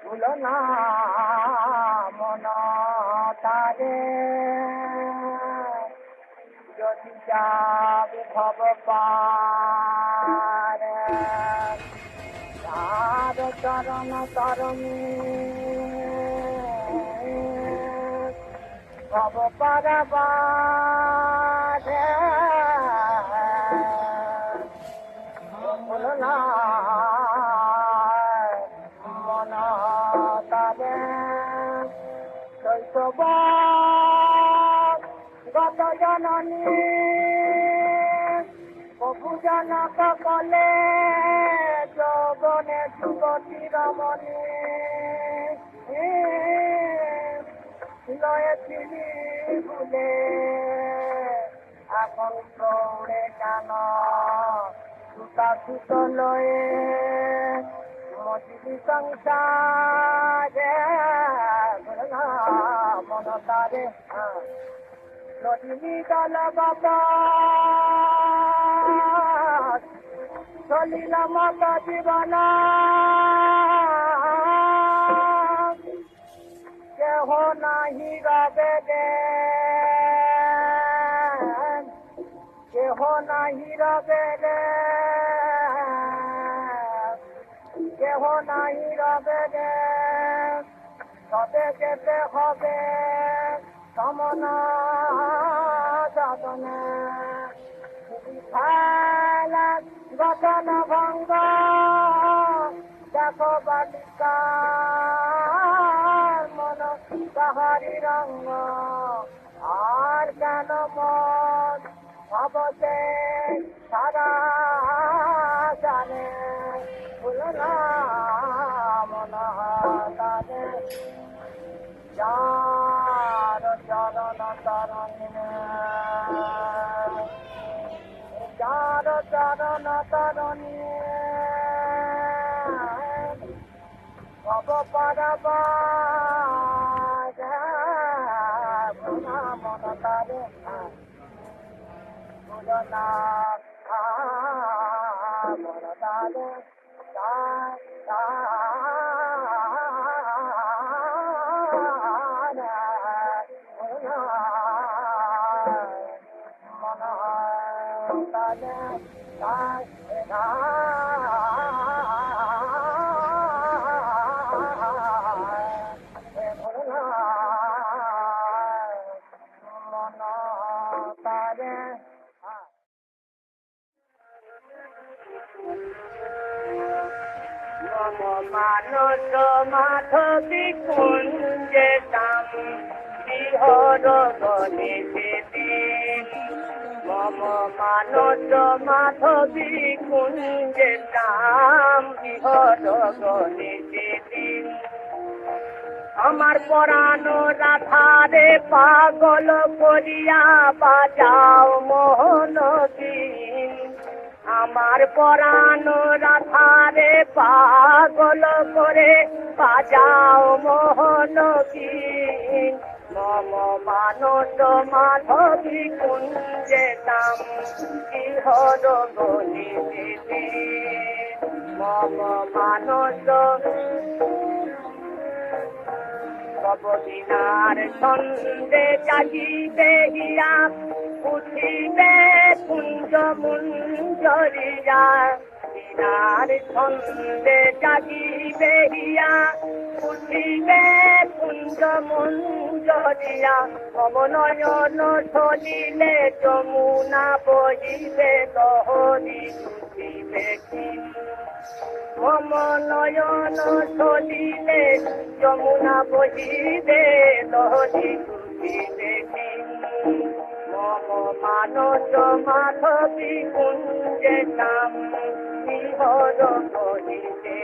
ভুলো না মন তারে যদি যাবে ভব পারে তার চরণ তরণী ভব পারবারে ভুলো না মন তারে শৈশব গত জননী বহু জনক কলে যৌবনে যুবতী রমণী লয়ে তিনি ভুলে এখন প্রৌঢ়ে কান সুতা সুত লয়ে মজিবি সংসারে মন তারে নদী দল বাবা চলিল মত জীবন কেহ নাহি রবে দে কেহ নাহি রবে দে কেহ নাহি রবে দে তবে যেতে হবে সমন যাতনে গঠন ভঙ্গ দেখো বালিকা মন তাহারি রঙ্গ আর কেন মন ভাবতে সারা জানে ভুলো না মন তারে যার চরণ তরণে যার চরণ তরণী ভব পারবা মন তারে ভুলো না মন তারে মানস মাধবী কুঞ্জে দাম বিহর গণেশে দিন মম মানস মাধবী কুঞ্জে দাম বিহর গণেশে দিন আমার পরাণ রাধারে পাগল করিয়া বাজাও মোহন দিন আমার পরাণ রাধারে পাগল করে বাজাও মোহন দিন মম মানস মাধবী কুঞ্জে দাম বিহর গণেশে দিন মম মানস কবদিনার ছন্দে জাগিবে হিয়া উঠিবে কুঞ্জ মুঞ্জরিয়া দিনার ছন্দে জাগিবে হিয়া উঠিবে কুঞ্জ মুঞ্জরিয়া মম নয়ন চলিলে যমুনা বহিবে লহরী ছুটিবে কি মম নয়ন চলিলে যমুনা বহিবে লহরী ছুটিবে কি মম মানস মাধবী কুঞ্জে নাম বিহর গণেশে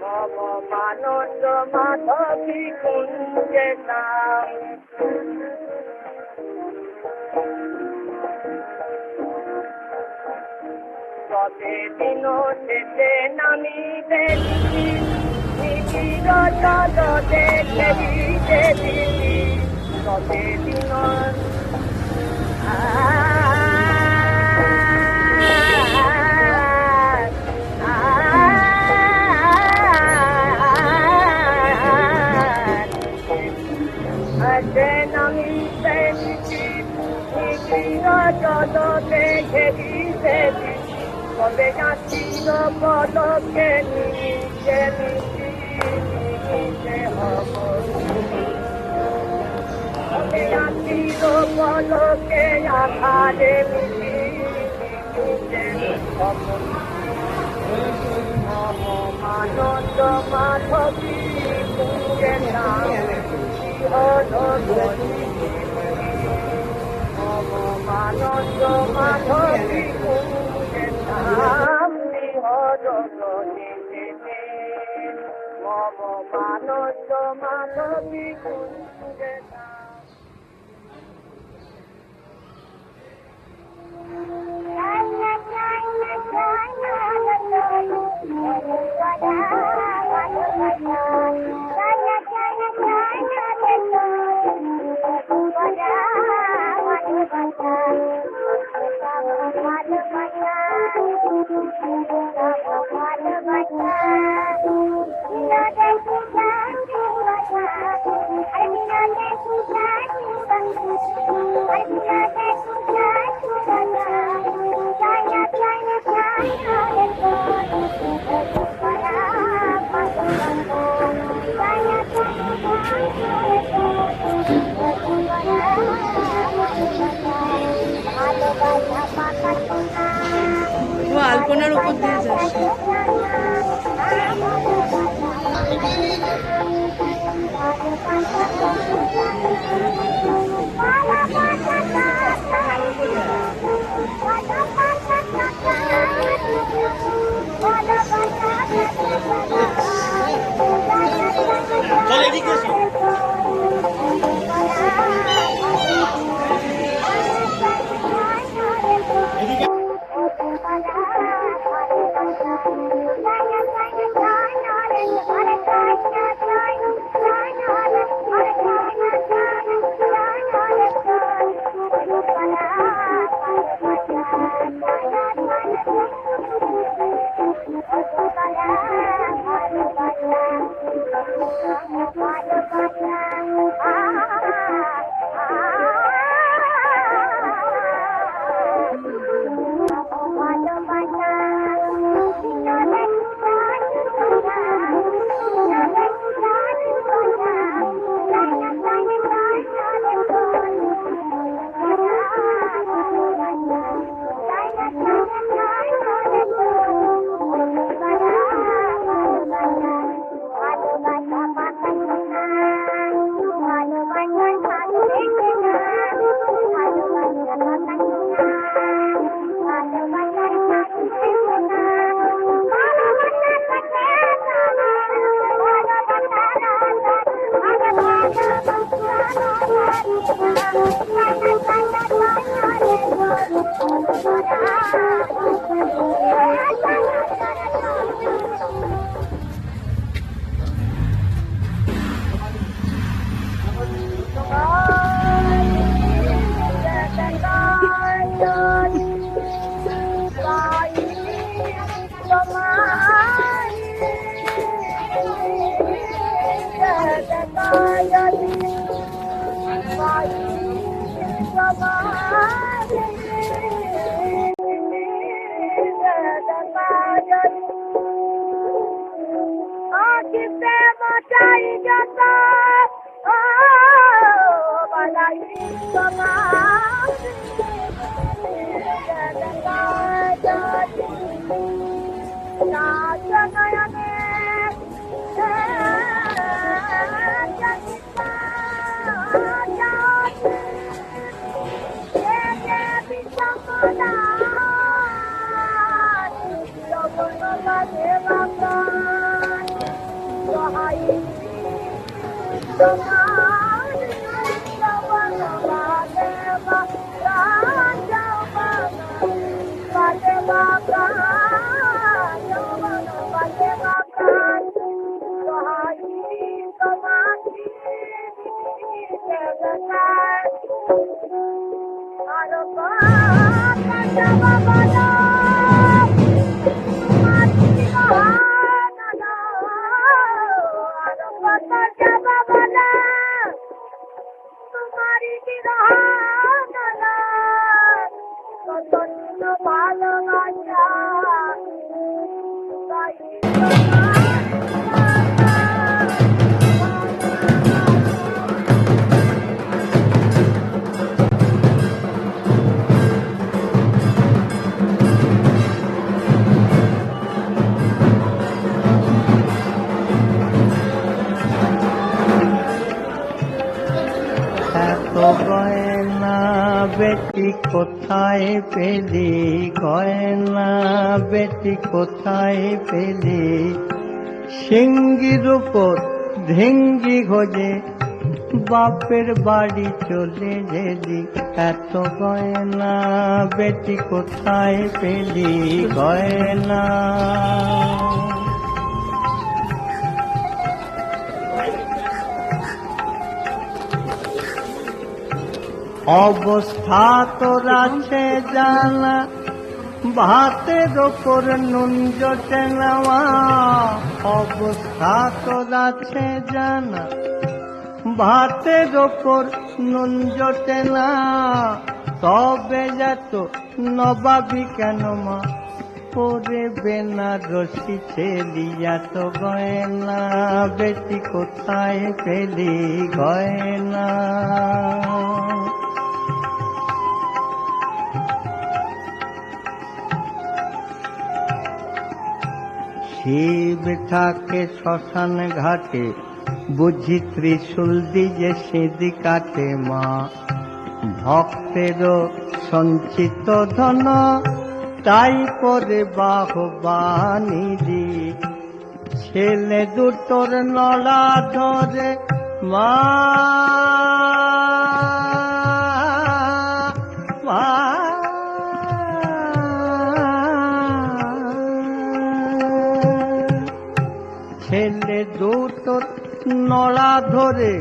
মম মানস মাধবী কুঞ্জে নাম তবে দিন শেষে নামিবে নিবিড় জল দেখে দিদি তবে দিন তবে জাতির পলকে নিচে মিশে হব তবে জাতির পলকে আধারে মিশে হব আনন্দ মাধবী কুঞ্জের নাম আনন্দ মাধবী কুঞ্জের নাম মম আনন্দ মাধবী কুঞ্জের নাম ও আলপনার উপর দিয়ে যাচ্ছে। ভালোবাসা বেটি কোথায় পেলি গয়না, বেটি কোথায় পেলি? সিঙ্গির উপর ঢেঙ্গি খোঁজে বাপের বাড়ি চলে গেলি, এত গয়না বেটি কোথায় পেলি গয়না? অবস্থা তোর আছে জানা, ভাতের ওপর নুন জোটে নেওয়া। অবস্থা তোর আছে জানা, ভাতের ওপর নুন জোটে না। তবে যত নবাবি কেন মা, পরে বেনারসি ছেলি, এত গয়না বেটি কোথায় পেলি গয়না? শিব থাকে শ্মশান ঘাটে, বুঝি ত্রিশূল দিয়ে সিঁধি কাটে মা। ভক্তেরও সঞ্চিত ধন, তাই করে বাহবানি দি। ছেলে দুটোর নড়া ধরে মা, মা ছেলে দুটোর নড়া ধরে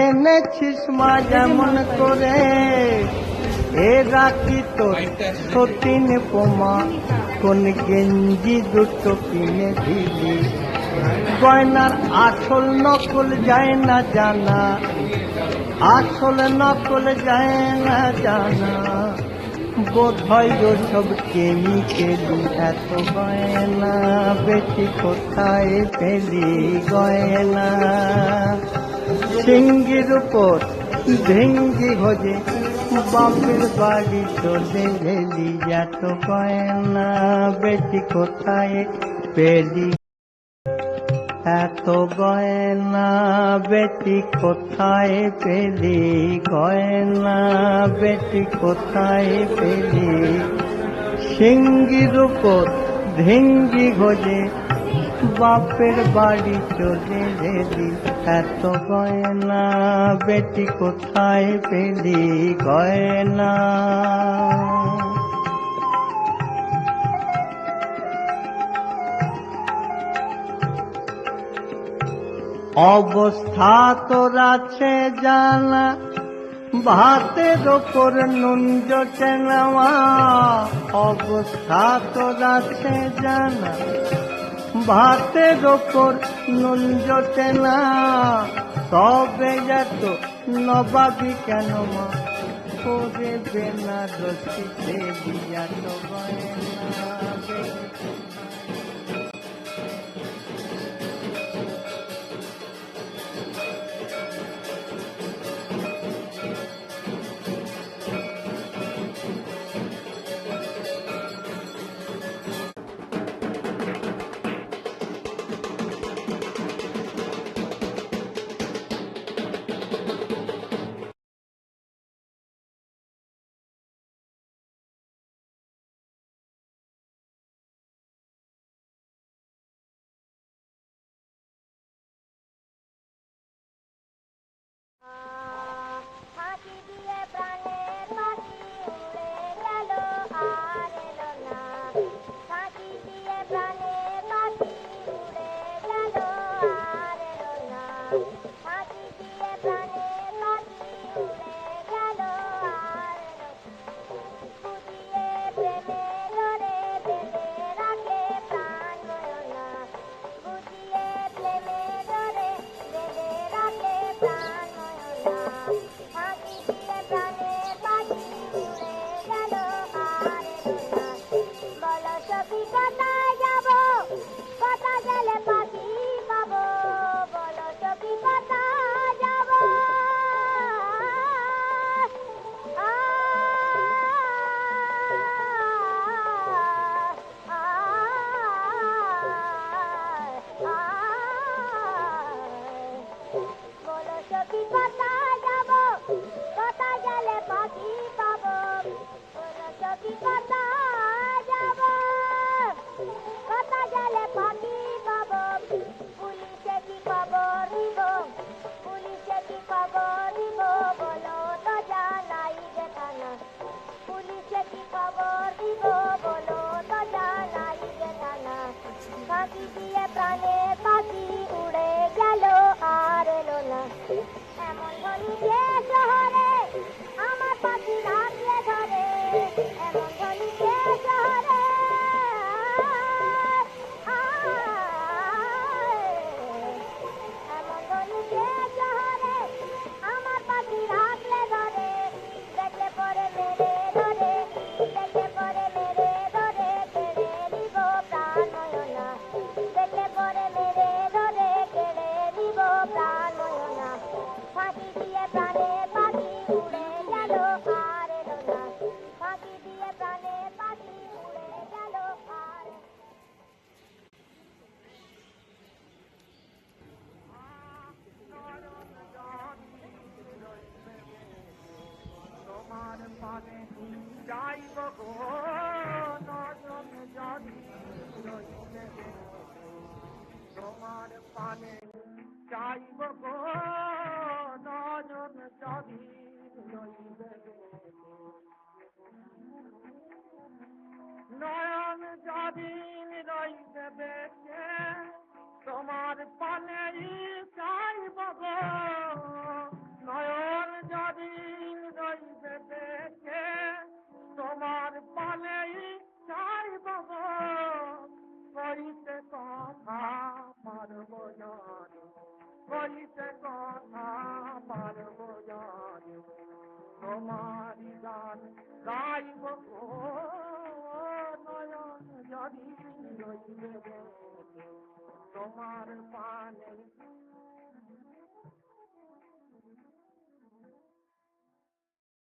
এনেছিস মা যেমন করে। এ রাখি তোর সতীন পোমা, কোন গেঞ্জি দুটো কিনে দিলি? গয়নার আসল নকল যায় না জানা, আসল নকল যায় না জানা। বোধ হয় ওসব কেমিকেলি, এত গয়না বেটি কোথায় পেলি গয়না? সিঙ্গির উপর ভেঙ্গি খোঁজে বাপের বাড়ি চলে গেলি, এত গয়না বেটি কোথায় পেলি? এত গয়না বেটি কোথায় পেলি গয়না, বেটি কোথায় পেলি? সিঙ্গির উপর ঢেঙ্গি খোঁজে বাপের বাড়ি চলে গেলি, এত গয়না বেটি কোথায় পেলি গয়না? অবস্থা তোর আছে জানা, ভাতের ওপর নুন জোটে নেওয়া। অবস্থা তোর আছে জানা, ভাতের ওপর নুন জোটে না। তবে যত নবাবি কেন মা, করে বেনারসি ছেলি, এত গয়না। প্রাণে পাখি উড়ে গেল আর এলো না এমন ধ্বনি যে শহরে আমার পাখি রাখলে ধরে এমন ধ্বনি যে শহরে এমন ধ্বনি যে শহরে আমার পাখি রাখলে ধরে দেখলে পরে মেরে ধরে দেখলে পরে মেরে ধরে কেড়ে নিব প্রাণ ময়না দেখলে পরে মেরে ধরে কেড়ে নিব প্রাণ ময়না ফাঁকি দিয়ে প্রাণে পাখি উড়ে গেল আর এলো না ফাঁকি দিয়ে প্রাণে পাখি উড়ে গেল আর তোমার পানে যাইব গো নয়ন যদি রইবে তোমার পানে যাইব গো নয়ন যদি রইবে নয়ন যদি রইবে বেঁচে তোমার পানে চাইব গো নয়ন যদি রইবে বেঁচে তোমার পানে চাইব গো কইতে কথা পারব জানি কইতে কথা পারব জানি তোমারি গান গাইব গো নয়ন যদি রইবে বেঁচে তোমার পানে